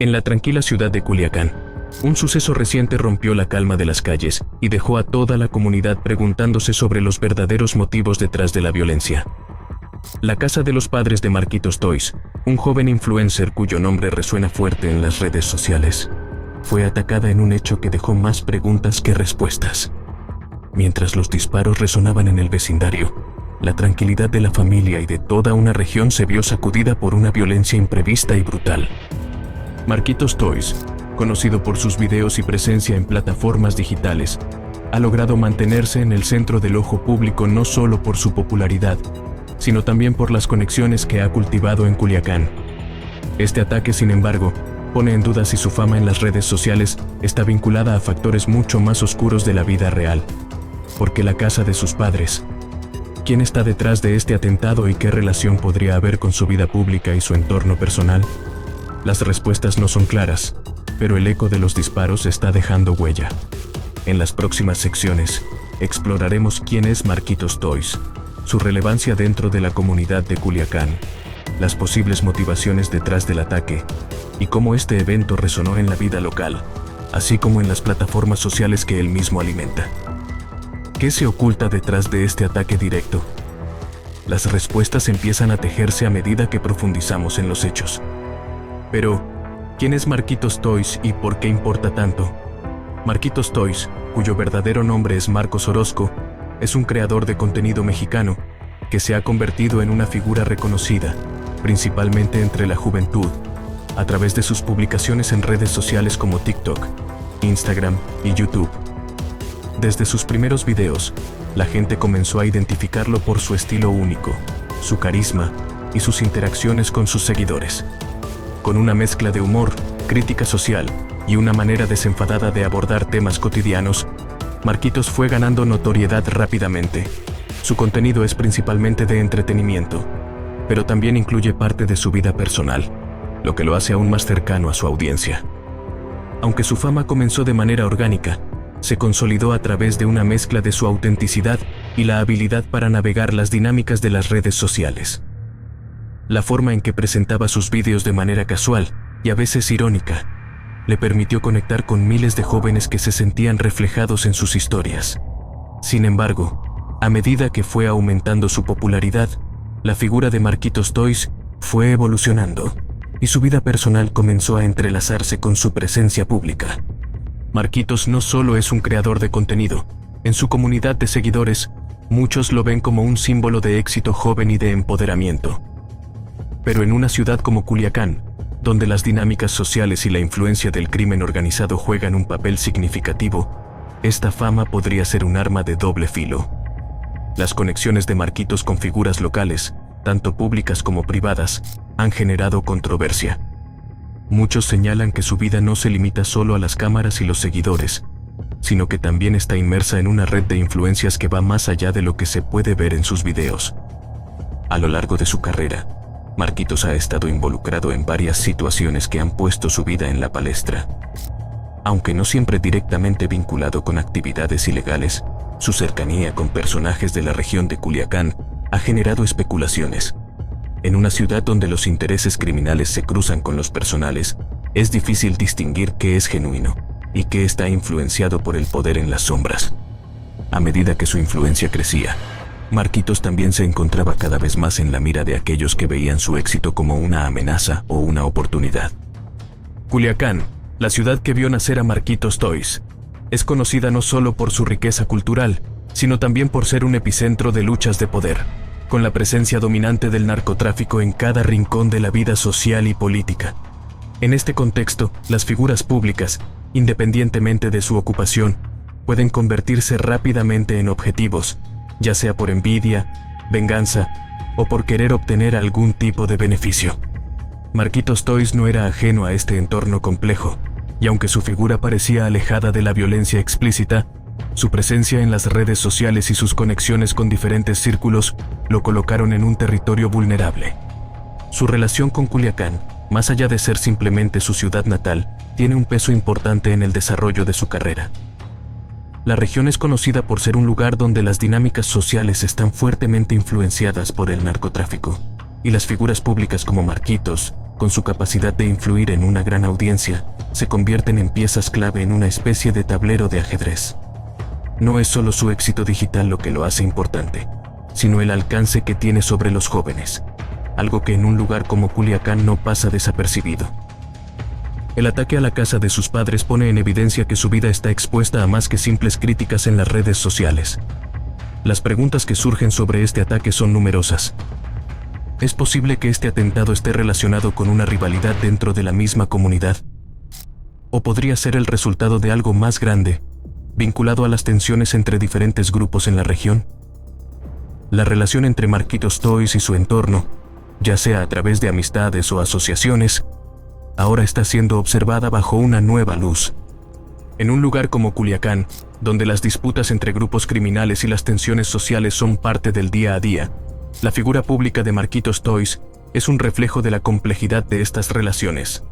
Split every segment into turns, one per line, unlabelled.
En la tranquila ciudad de Culiacán, un suceso reciente rompió la calma de las calles y dejó a toda la comunidad preguntándose sobre los verdaderos motivos detrás de la violencia. La casa de los padres de Marquitos Toys, un joven influencer cuyo nombre resuena fuerte en las redes sociales, fue atacada en un hecho que dejó más preguntas que respuestas. Mientras los disparos resonaban en el vecindario, la tranquilidad de la familia y de toda una región se vio sacudida por una violencia imprevista y brutal. Marquitos Toys, conocido por sus videos y presencia en plataformas digitales, ha logrado mantenerse en el centro del ojo público no solo por su popularidad, sino también por las conexiones que ha cultivado en Culiacán. Este ataque, sin embargo, pone en duda si su fama en las redes sociales está vinculada a factores mucho más oscuros de la vida real. Porque la casa de sus padres. ¿Quién está detrás de este atentado y qué relación podría haber con su vida pública y su entorno personal? Las respuestas no son claras, pero el eco de los disparos está dejando huella. En las próximas secciones, exploraremos quién es Marquitos Toys, su relevancia dentro de la comunidad de Culiacán, las posibles motivaciones detrás del ataque, y cómo este evento resonó en la vida local, así como en las plataformas sociales que él mismo alimenta. ¿Qué se oculta detrás de este ataque directo? Las respuestas empiezan a tejerse a medida que profundizamos en los hechos. Pero, ¿quién es Marquitos Toys y por qué importa tanto? Marquitos Toys, cuyo verdadero nombre es Marcos Orozco, es un creador de contenido mexicano que se ha convertido en una figura reconocida, principalmente entre la juventud, a través de sus publicaciones en redes sociales como TikTok, Instagram y YouTube. Desde sus primeros videos, la gente comenzó a identificarlo por su estilo único, su carisma y sus interacciones con sus seguidores. Con una mezcla de humor, crítica social y una manera desenfadada de abordar temas cotidianos, Marquitos fue ganando notoriedad rápidamente. Su contenido es principalmente de entretenimiento, pero también incluye parte de su vida personal, lo que lo hace aún más cercano a su audiencia. Aunque su fama comenzó de manera orgánica, se consolidó a través de una mezcla de su autenticidad y la habilidad para navegar las dinámicas de las redes sociales. La forma en que presentaba sus vídeos de manera casual y a veces irónica le permitió conectar con miles de jóvenes que se sentían reflejados en sus historias. Sin embargo, a medida que fue aumentando su popularidad, la figura de Marquitos Toys fue evolucionando y su vida personal comenzó a entrelazarse con su presencia pública. Marquitos no solo es un creador de contenido, en su comunidad de seguidores, muchos lo ven como un símbolo de éxito joven y de empoderamiento. Pero en una ciudad como Culiacán, donde las dinámicas sociales y la influencia del crimen organizado juegan un papel significativo, esta fama podría ser un arma de doble filo. Las conexiones de Marquitos con figuras locales, tanto públicas como privadas, han generado controversia. Muchos señalan que su vida no se limita solo a las cámaras y los seguidores, sino que también está inmersa en una red de influencias que va más allá de lo que se puede ver en sus videos. A lo largo de su carrera, Marquitos ha estado involucrado en varias situaciones que han puesto su vida en la palestra. Aunque no siempre directamente vinculado con actividades ilegales, su cercanía con personajes de la región de Culiacán ha generado especulaciones. En una ciudad donde los intereses criminales se cruzan con los personales, es difícil distinguir qué es genuino y qué está influenciado por el poder en las sombras. A medida que su influencia crecía, Marquitos también se encontraba cada vez más en la mira de aquellos que veían su éxito como una amenaza o una oportunidad. Culiacán, la ciudad que vio nacer a Marquitos Toys, es conocida no solo por su riqueza cultural, sino también por ser un epicentro de luchas de poder, con la presencia dominante del narcotráfico en cada rincón de la vida social y política. En este contexto, las figuras públicas, independientemente de su ocupación, pueden convertirse rápidamente en objetivos, ya sea por envidia, venganza o por querer obtener algún tipo de beneficio. Marquitos Toys no era ajeno a este entorno complejo, y aunque su figura parecía alejada de la violencia explícita, su presencia en las redes sociales y sus conexiones con diferentes círculos lo colocaron en un territorio vulnerable. Su relación con Culiacán, más allá de ser simplemente su ciudad natal, tiene un peso importante en el desarrollo de su carrera. La región es conocida por ser un lugar donde las dinámicas sociales están fuertemente influenciadas por el narcotráfico, y las figuras públicas como Marquitos con su capacidad de influir en una gran audiencia, se convierten en piezas clave en una especie de tablero de ajedrez. No es solo su éxito digital lo que lo hace importante, sino el alcance que tiene sobre los jóvenes, algo que en un lugar como Culiacán no pasa desapercibido. El ataque a la casa de sus padres pone en evidencia que su vida está expuesta a más que simples críticas en las redes sociales. Las preguntas que surgen sobre este ataque son numerosas. ¿Es posible que este atentado esté relacionado con una rivalidad dentro de la misma comunidad? ¿O podría ser el resultado de algo más grande, vinculado a las tensiones entre diferentes grupos en la región? La relación entre Marquitos Toys y su entorno, ya sea a través de amistades o asociaciones, ahora está siendo observada bajo una nueva luz. En un lugar como Culiacán, donde las disputas entre grupos criminales y las tensiones sociales son parte del día a día, la figura pública de Marquitos Toys es un reflejo de la complejidad de estas relaciones.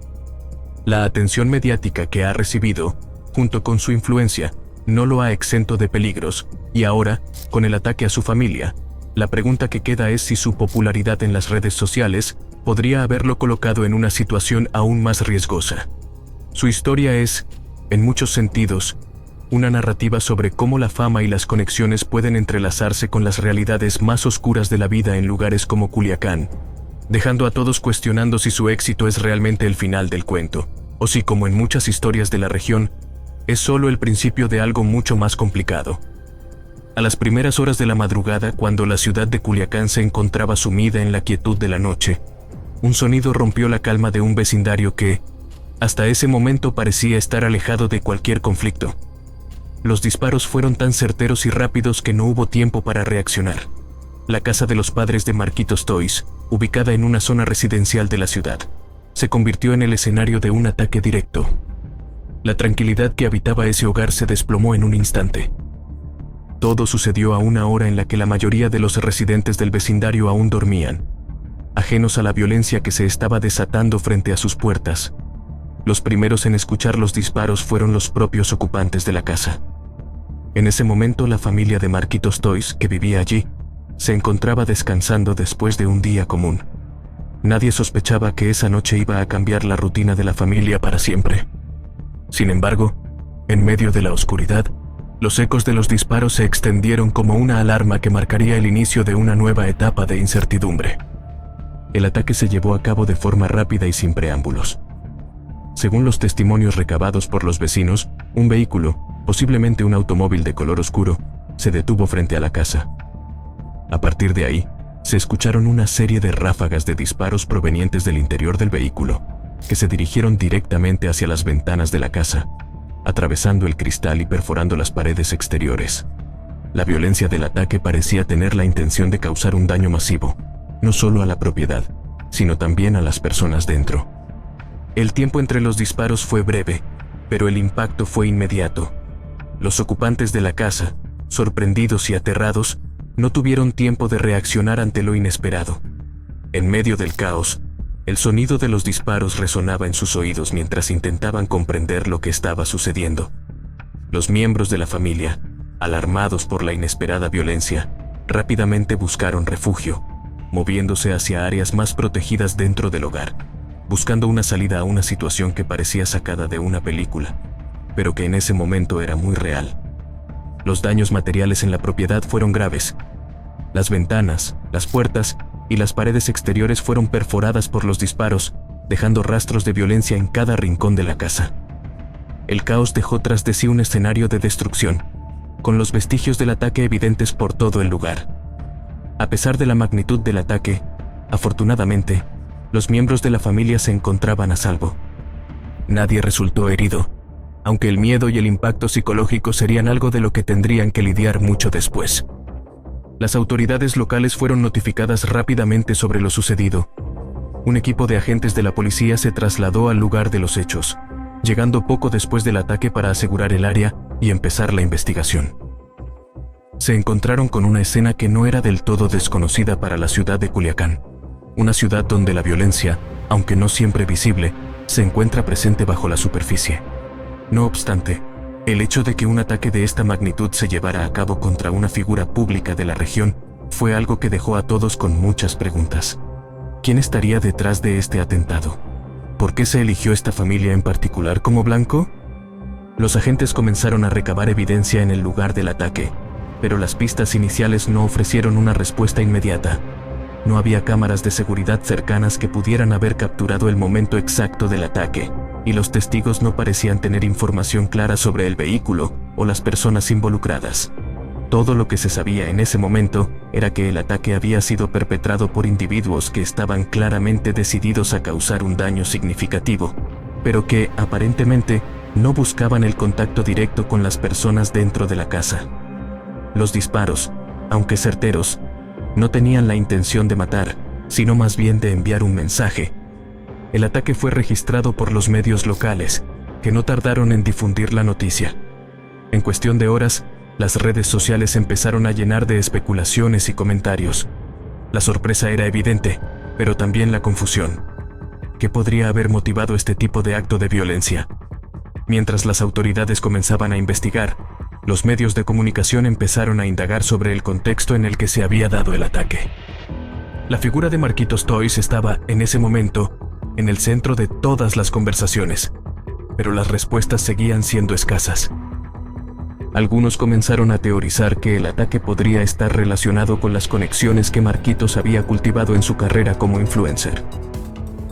La atención mediática que ha recibido, junto con su influencia, no lo ha exento de peligros, y ahora, con el ataque a su familia, la pregunta que queda es si su popularidad en las redes sociales podría haberlo colocado en una situación aún más riesgosa. Su historia es, en muchos sentidos, una narrativa sobre cómo la fama y las conexiones pueden entrelazarse con las realidades más oscuras de la vida en lugares como Culiacán, dejando a todos cuestionando si su éxito es realmente el final del cuento, o si, como en muchas historias de la región, es solo el principio de algo mucho más complicado. A las primeras horas de la madrugada, cuando la ciudad de Culiacán se encontraba sumida en la quietud de la noche, un sonido rompió la calma de un vecindario que, hasta ese momento, parecía estar alejado de cualquier conflicto. Los disparos fueron tan certeros y rápidos que no hubo tiempo para reaccionar. La casa de los padres de Marquitos Toys, ubicada en una zona residencial de la ciudad, se convirtió en el escenario de un ataque directo. La tranquilidad que habitaba ese hogar se desplomó en un instante. Todo sucedió a una hora en la que la mayoría de los residentes del vecindario aún dormían, ajenos a la violencia que se estaba desatando frente a sus puertas. Los primeros en escuchar los disparos fueron los propios ocupantes de la casa. En ese momento, la familia de Marquitos Toys, que vivía allí, se encontraba descansando después de un día común. Nadie sospechaba que esa noche iba a cambiar la rutina de la familia para siempre. Sin embargo, en medio de la oscuridad, los ecos de los disparos se extendieron como una alarma que marcaría el inicio de una nueva etapa de incertidumbre. El ataque se llevó a cabo de forma rápida y sin preámbulos. Según los testimonios recabados por los vecinos, un vehículo, posiblemente un automóvil de color oscuro, se detuvo frente a la casa. A partir de ahí, se escucharon una serie de ráfagas de disparos provenientes del interior del vehículo, que se dirigieron directamente hacia las ventanas de la casa, atravesando el cristal y perforando las paredes exteriores. La violencia del ataque parecía tener la intención de causar un daño masivo, no solo a la propiedad, sino también a las personas dentro. El tiempo entre los disparos fue breve, pero el impacto fue inmediato. Los ocupantes de la casa, sorprendidos y aterrados, no tuvieron tiempo de reaccionar ante lo inesperado. En medio del caos, el sonido de los disparos resonaba en sus oídos mientras intentaban comprender lo que estaba sucediendo. Los miembros de la familia, alarmados por la inesperada violencia, rápidamente buscaron refugio, moviéndose hacia áreas más protegidas dentro del hogar, buscando una salida a una situación que parecía sacada de una película, pero que en ese momento era muy real. Los daños materiales en la propiedad fueron graves. Las ventanas, las puertas y las paredes exteriores fueron perforadas por los disparos, dejando rastros de violencia en cada rincón de la casa. El caos dejó tras de sí un escenario de destrucción, con los vestigios del ataque evidentes por todo el lugar. A pesar de la magnitud del ataque, afortunadamente, los miembros de la familia se encontraban a salvo. Nadie resultó herido, aunque el miedo y el impacto psicológico serían algo de lo que tendrían que lidiar mucho después. Las autoridades locales fueron notificadas rápidamente sobre lo sucedido. Un equipo de agentes de la policía se trasladó al lugar de los hechos, llegando poco después del ataque para asegurar el área y empezar la investigación. Se encontraron con una escena que no era del todo desconocida para la ciudad de Culiacán, una ciudad donde la violencia, aunque no siempre visible, se encuentra presente bajo la superficie. No obstante, el hecho de que un ataque de esta magnitud se llevara a cabo contra una figura pública de la región fue algo que dejó a todos con muchas preguntas. ¿Quién estaría detrás de este atentado? ¿Por qué se eligió esta familia en particular como blanco? Los agentes comenzaron a recabar evidencia en el lugar del ataque, pero las pistas iniciales no ofrecieron una respuesta inmediata. No había cámaras de seguridad cercanas que pudieran haber capturado el momento exacto del ataque, y los testigos no parecían tener información clara sobre el vehículo o las personas involucradas. Todo lo que se sabía en ese momento era que el ataque había sido perpetrado por individuos que estaban claramente decididos a causar un daño significativo, pero que, aparentemente, no buscaban el contacto directo con las personas dentro de la casa. Los disparos, aunque certeros, no tenían la intención de matar, sino más bien de enviar un mensaje. El ataque fue registrado por los medios locales, que no tardaron en difundir la noticia. En cuestión de horas, las redes sociales empezaron a llenar de especulaciones y comentarios. La sorpresa era evidente, pero también la confusión. ¿Qué podría haber motivado este tipo de acto de violencia? Mientras las autoridades comenzaban a investigar, los medios de comunicación empezaron a indagar sobre el contexto en el que se había dado el ataque. La figura de Marquitos Toys estaba, en ese momento, en el centro de todas las conversaciones, pero las respuestas seguían siendo escasas. Algunos comenzaron a teorizar que el ataque podría estar relacionado con las conexiones que Marquitos había cultivado en su carrera como influencer.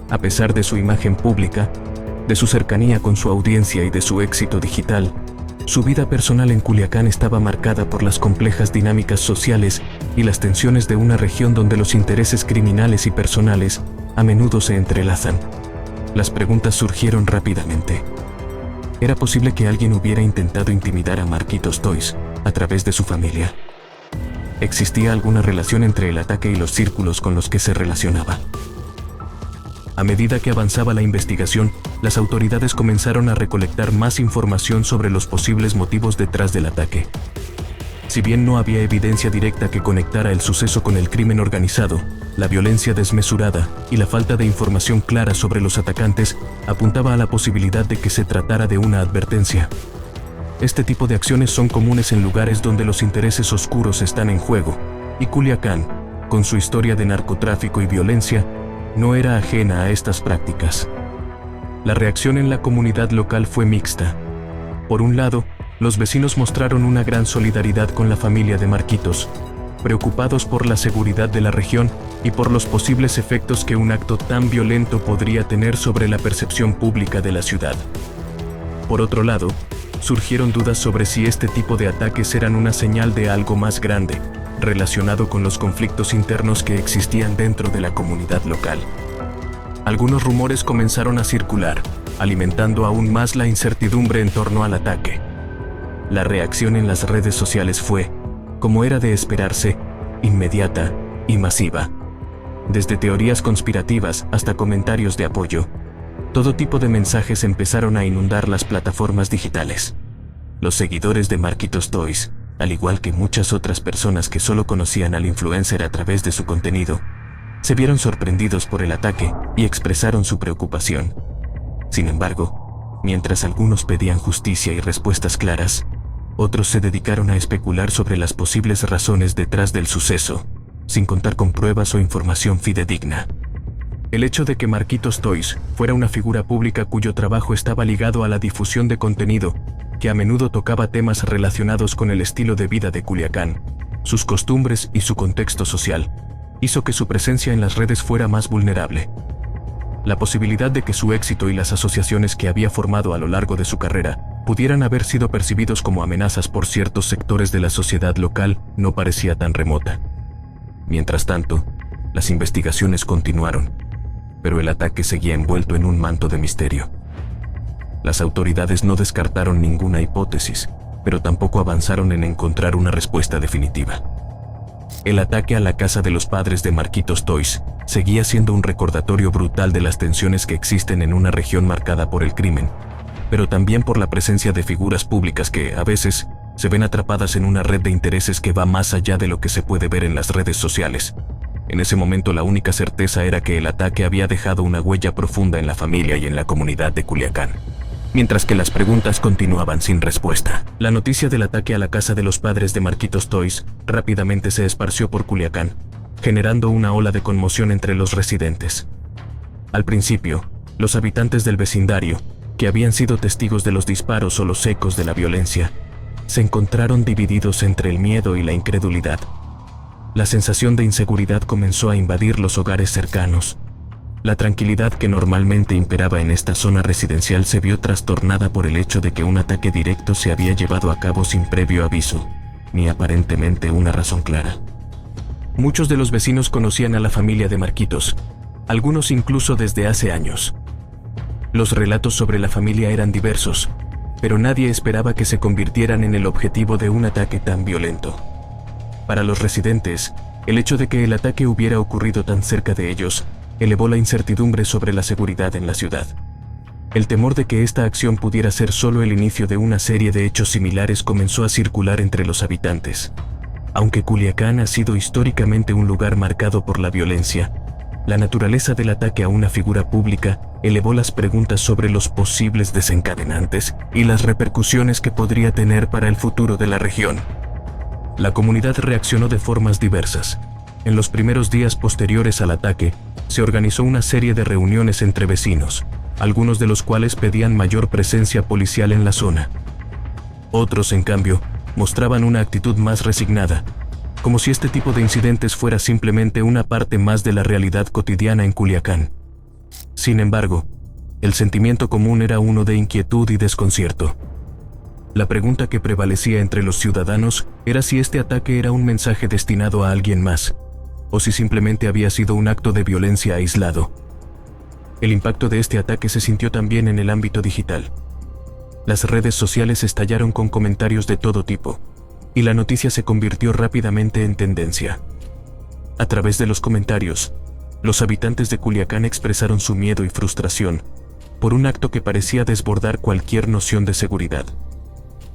A pesar de su imagen pública, de su cercanía con su audiencia y de su éxito digital, su vida personal en Culiacán estaba marcada por las complejas dinámicas sociales y las tensiones de una región donde los intereses criminales y personales a menudo se entrelazan. Las preguntas surgieron rápidamente. ¿Era posible que alguien hubiera intentado intimidar a Marquitos Toys a través de su familia? ¿Existía alguna relación entre el ataque y los círculos con los que se relacionaba? A medida que avanzaba la investigación, las autoridades comenzaron a recolectar más información sobre los posibles motivos detrás del ataque. Si bien no había evidencia directa que conectara el suceso con el crimen organizado, la violencia desmesurada y la falta de información clara sobre los atacantes apuntaba a la posibilidad de que se tratara de una advertencia. Este tipo de acciones son comunes en lugares donde los intereses oscuros están en juego, y Culiacán, con su historia de narcotráfico y violencia, no era ajena a estas prácticas. La reacción en la comunidad local fue mixta. Por un lado, los vecinos mostraron una gran solidaridad con la familia de Marquitos, preocupados por la seguridad de la región y por los posibles efectos que un acto tan violento podría tener sobre la percepción pública de la ciudad. Por otro lado, surgieron dudas sobre si este tipo de ataques eran una señal de algo más grande, relacionado con los conflictos internos que existían dentro de la comunidad local. Algunos rumores comenzaron a circular, alimentando aún más la incertidumbre en torno al ataque. La reacción en las redes sociales fue, como era de esperarse, inmediata y masiva. Desde teorías conspirativas hasta comentarios de apoyo, todo tipo de mensajes empezaron a inundar las plataformas digitales. Los seguidores de Marquitos Toys, al igual que muchas otras personas que solo conocían al influencer a través de su contenido, se vieron sorprendidos por el ataque y expresaron su preocupación. Sin embargo, mientras algunos pedían justicia y respuestas claras, otros se dedicaron a especular sobre las posibles razones detrás del suceso, sin contar con pruebas o información fidedigna. El hecho de que Marquitos Toys fuera una figura pública cuyo trabajo estaba ligado a la difusión de contenido, que a menudo tocaba temas relacionados con el estilo de vida de Culiacán, sus costumbres y su contexto social, hizo que su presencia en las redes fuera más vulnerable. La posibilidad de que su éxito y las asociaciones que había formado a lo largo de su carrera pudieran haber sido percibidos como amenazas por ciertos sectores de la sociedad local no parecía tan remota. Mientras tanto, las investigaciones continuaron, pero el ataque seguía envuelto en un manto de misterio. Las autoridades no descartaron ninguna hipótesis, pero tampoco avanzaron en encontrar una respuesta definitiva. El ataque a la casa de los padres de Marquitos Toys seguía siendo un recordatorio brutal de las tensiones que existen en una región marcada por el crimen, pero también por la presencia de figuras públicas que, a veces, se ven atrapadas en una red de intereses que va más allá de lo que se puede ver en las redes sociales. En ese momento la única certeza era que el ataque había dejado una huella profunda en la familia y en la comunidad de Culiacán. Mientras que las preguntas continuaban sin respuesta, la noticia del ataque a la casa de los padres de Marquitos Toys rápidamente se esparció por Culiacán, generando una ola de conmoción entre los residentes. Al principio, los habitantes del vecindario, que habían sido testigos de los disparos o los ecos de la violencia, se encontraron divididos entre el miedo y la incredulidad. La sensación de inseguridad comenzó a invadir los hogares cercanos. La tranquilidad que normalmente imperaba en esta zona residencial se vio trastornada por el hecho de que un ataque directo se había llevado a cabo sin previo aviso, ni aparentemente una razón clara. Muchos de los vecinos conocían a la familia de Marquitos, algunos incluso desde hace años. Los relatos sobre la familia eran diversos, pero nadie esperaba que se convirtieran en el objetivo de un ataque tan violento. Para los residentes, el hecho de que el ataque hubiera ocurrido tan cerca de ellos elevó la incertidumbre sobre la seguridad en la ciudad. El temor de que esta acción pudiera ser solo el inicio de una serie de hechos similares comenzó a circular entre los habitantes. Aunque Culiacán ha sido históricamente un lugar marcado por la violencia, la naturaleza del ataque a una figura pública elevó las preguntas sobre los posibles desencadenantes y las repercusiones que podría tener para el futuro de la región. La comunidad reaccionó de formas diversas. En los primeros días posteriores al ataque, se organizó una serie de reuniones entre vecinos, algunos de los cuales pedían mayor presencia policial en la zona. Otros, en cambio, mostraban una actitud más resignada, como si este tipo de incidentes fuera simplemente una parte más de la realidad cotidiana en Culiacán. Sin embargo, el sentimiento común era uno de inquietud y desconcierto. La pregunta que prevalecía entre los ciudadanos era si este ataque era un mensaje destinado a alguien más, o si simplemente había sido un acto de violencia aislado. El impacto de este ataque se sintió también en el ámbito digital. Las redes sociales estallaron con comentarios de todo tipo, y la noticia se convirtió rápidamente en tendencia. A través de los comentarios, los habitantes de Culiacán expresaron su miedo y frustración por un acto que parecía desbordar cualquier noción de seguridad.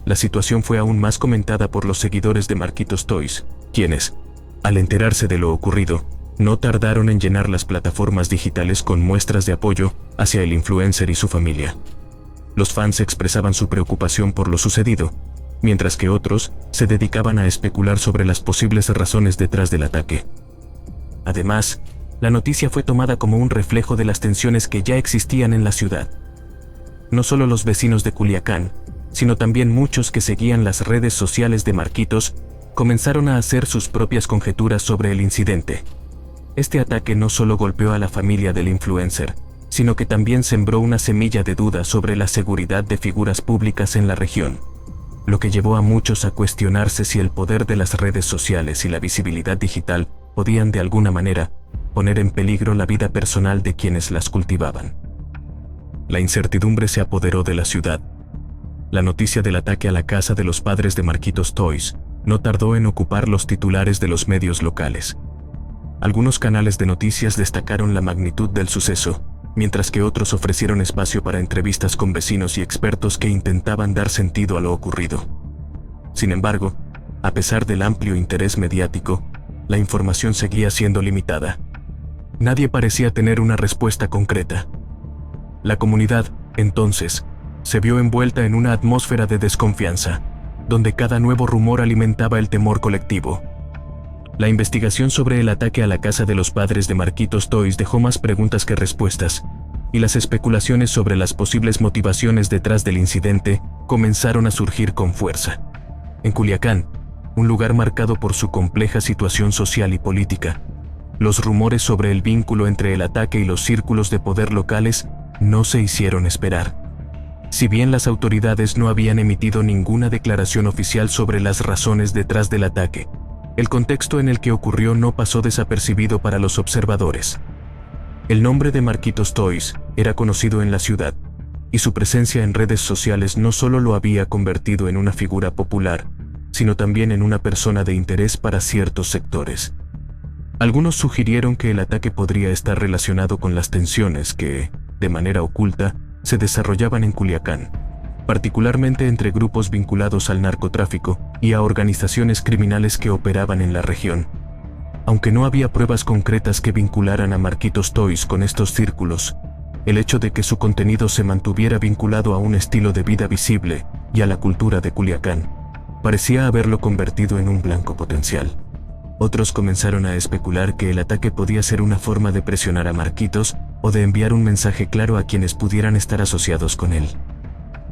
La situación fue aún más comentada por los seguidores de Marquitos Toys, quienes, al enterarse de lo ocurrido, no tardaron en llenar las plataformas digitales con muestras de apoyo hacia el influencer y su familia. Los fans expresaban su preocupación por lo sucedido, mientras que otros se dedicaban a especular sobre las posibles razones detrás del ataque. Además, la noticia fue tomada como un reflejo de las tensiones que ya existían en la ciudad. No solo los vecinos de Culiacán, sino también muchos que seguían las redes sociales de Marquitos, comenzaron a hacer sus propias conjeturas sobre el incidente. Este ataque no solo golpeó a la familia del influencer, sino que también sembró una semilla de duda sobre la seguridad de figuras públicas en la región, lo que llevó a muchos a cuestionarse si el poder de las redes sociales y la visibilidad digital podían de alguna manera poner en peligro la vida personal de quienes las cultivaban. La incertidumbre se apoderó de la ciudad. La noticia del ataque a la casa de los padres de Marquitos Toys no tardó en ocupar los titulares de los medios locales. Algunos canales de noticias destacaron la magnitud del suceso, mientras que otros ofrecieron espacio para entrevistas con vecinos y expertos que intentaban dar sentido a lo ocurrido. Sin embargo, a pesar del amplio interés mediático, la información seguía siendo limitada. Nadie parecía tener una respuesta concreta. La comunidad, entonces, se vio envuelta en una atmósfera de desconfianza, donde cada nuevo rumor alimentaba el temor colectivo. La investigación sobre el ataque a la casa de los padres de Marquitos Toys dejó más preguntas que respuestas, y las especulaciones sobre las posibles motivaciones detrás del incidente comenzaron a surgir con fuerza. En Culiacán, un lugar marcado por su compleja situación social y política, los rumores sobre el vínculo entre el ataque y los círculos de poder locales no se hicieron esperar. Si bien las autoridades no habían emitido ninguna declaración oficial sobre las razones detrás del ataque, el contexto en el que ocurrió no pasó desapercibido para los observadores. El nombre de Marquitos Toys era conocido en la ciudad, y su presencia en redes sociales no solo lo había convertido en una figura popular, sino también en una persona de interés para ciertos sectores. Algunos sugirieron que el ataque podría estar relacionado con las tensiones que, de manera oculta, se desarrollaban en Culiacán, particularmente entre grupos vinculados al narcotráfico y a organizaciones criminales que operaban en la región. Aunque no había pruebas concretas que vincularan a Marquitos Toys con estos círculos, el hecho de que su contenido se mantuviera vinculado a un estilo de vida visible y a la cultura de Culiacán parecía haberlo convertido en un blanco potencial. Otros comenzaron a especular que el ataque podía ser una forma de presionar a Marquitos o de enviar un mensaje claro a quienes pudieran estar asociados con él.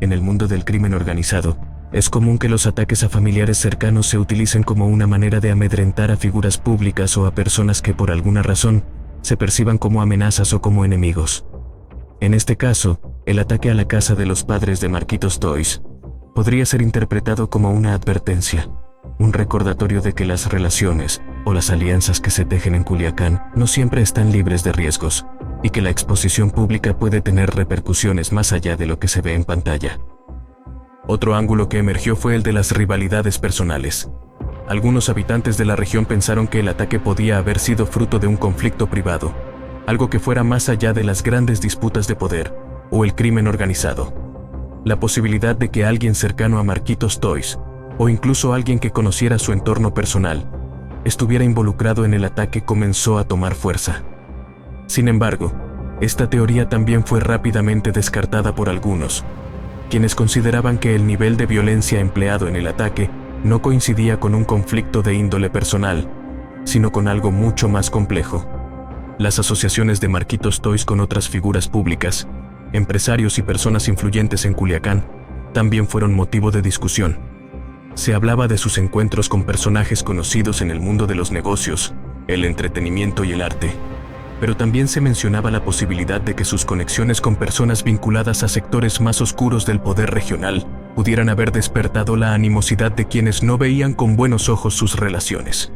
En el mundo del crimen organizado, es común que los ataques a familiares cercanos se utilicen como una manera de amedrentar a figuras públicas o a personas que por alguna razón se perciban como amenazas o como enemigos. En este caso, el ataque a la casa de los padres de Marquitos Toys podría ser interpretado como una advertencia, un recordatorio de que las relaciones o las alianzas que se tejen en Culiacán no siempre están libres de riesgos, y que la exposición pública puede tener repercusiones más allá de lo que se ve en pantalla. Otro ángulo que emergió fue el de las rivalidades personales. Algunos habitantes de la región pensaron que el ataque podía haber sido fruto de un conflicto privado, algo que fuera más allá de las grandes disputas de poder o el crimen organizado. La posibilidad de que alguien cercano a Marquitos Toys, o incluso alguien que conociera su entorno personal, estuviera involucrado en el ataque comenzó a tomar fuerza. Sin embargo, esta teoría también fue rápidamente descartada por algunos, quienes consideraban que el nivel de violencia empleado en el ataque no coincidía con un conflicto de índole personal, sino con algo mucho más complejo. Las asociaciones de Marquitos Toys con otras figuras públicas, empresarios y personas influyentes en Culiacán, también fueron motivo de discusión. Se hablaba de sus encuentros con personajes conocidos en el mundo de los negocios, el entretenimiento y el arte, pero también se mencionaba la posibilidad de que sus conexiones con personas vinculadas a sectores más oscuros del poder regional pudieran haber despertado la animosidad de quienes no veían con buenos ojos sus relaciones.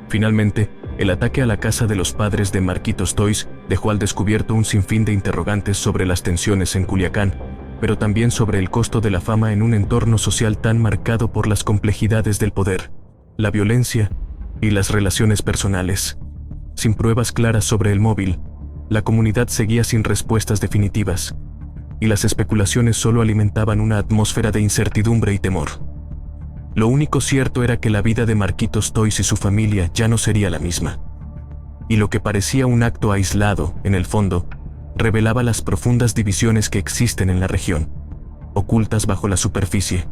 Finalmente, el ataque a la casa de los padres de Marquitos Toys dejó al descubierto un sinfín de interrogantes sobre las tensiones en Culiacán, pero también sobre el costo de la fama en un entorno social tan marcado por las complejidades del poder, la violencia y las relaciones personales. Sin pruebas claras sobre el móvil, la comunidad seguía sin respuestas definitivas, y las especulaciones solo alimentaban una atmósfera de incertidumbre y temor. Lo único cierto era que la vida de Marquitos Toys y su familia ya no sería la misma. Y lo que parecía un acto aislado, en el fondo, revelaba las profundas divisiones que existen en la región, ocultas bajo la superficie.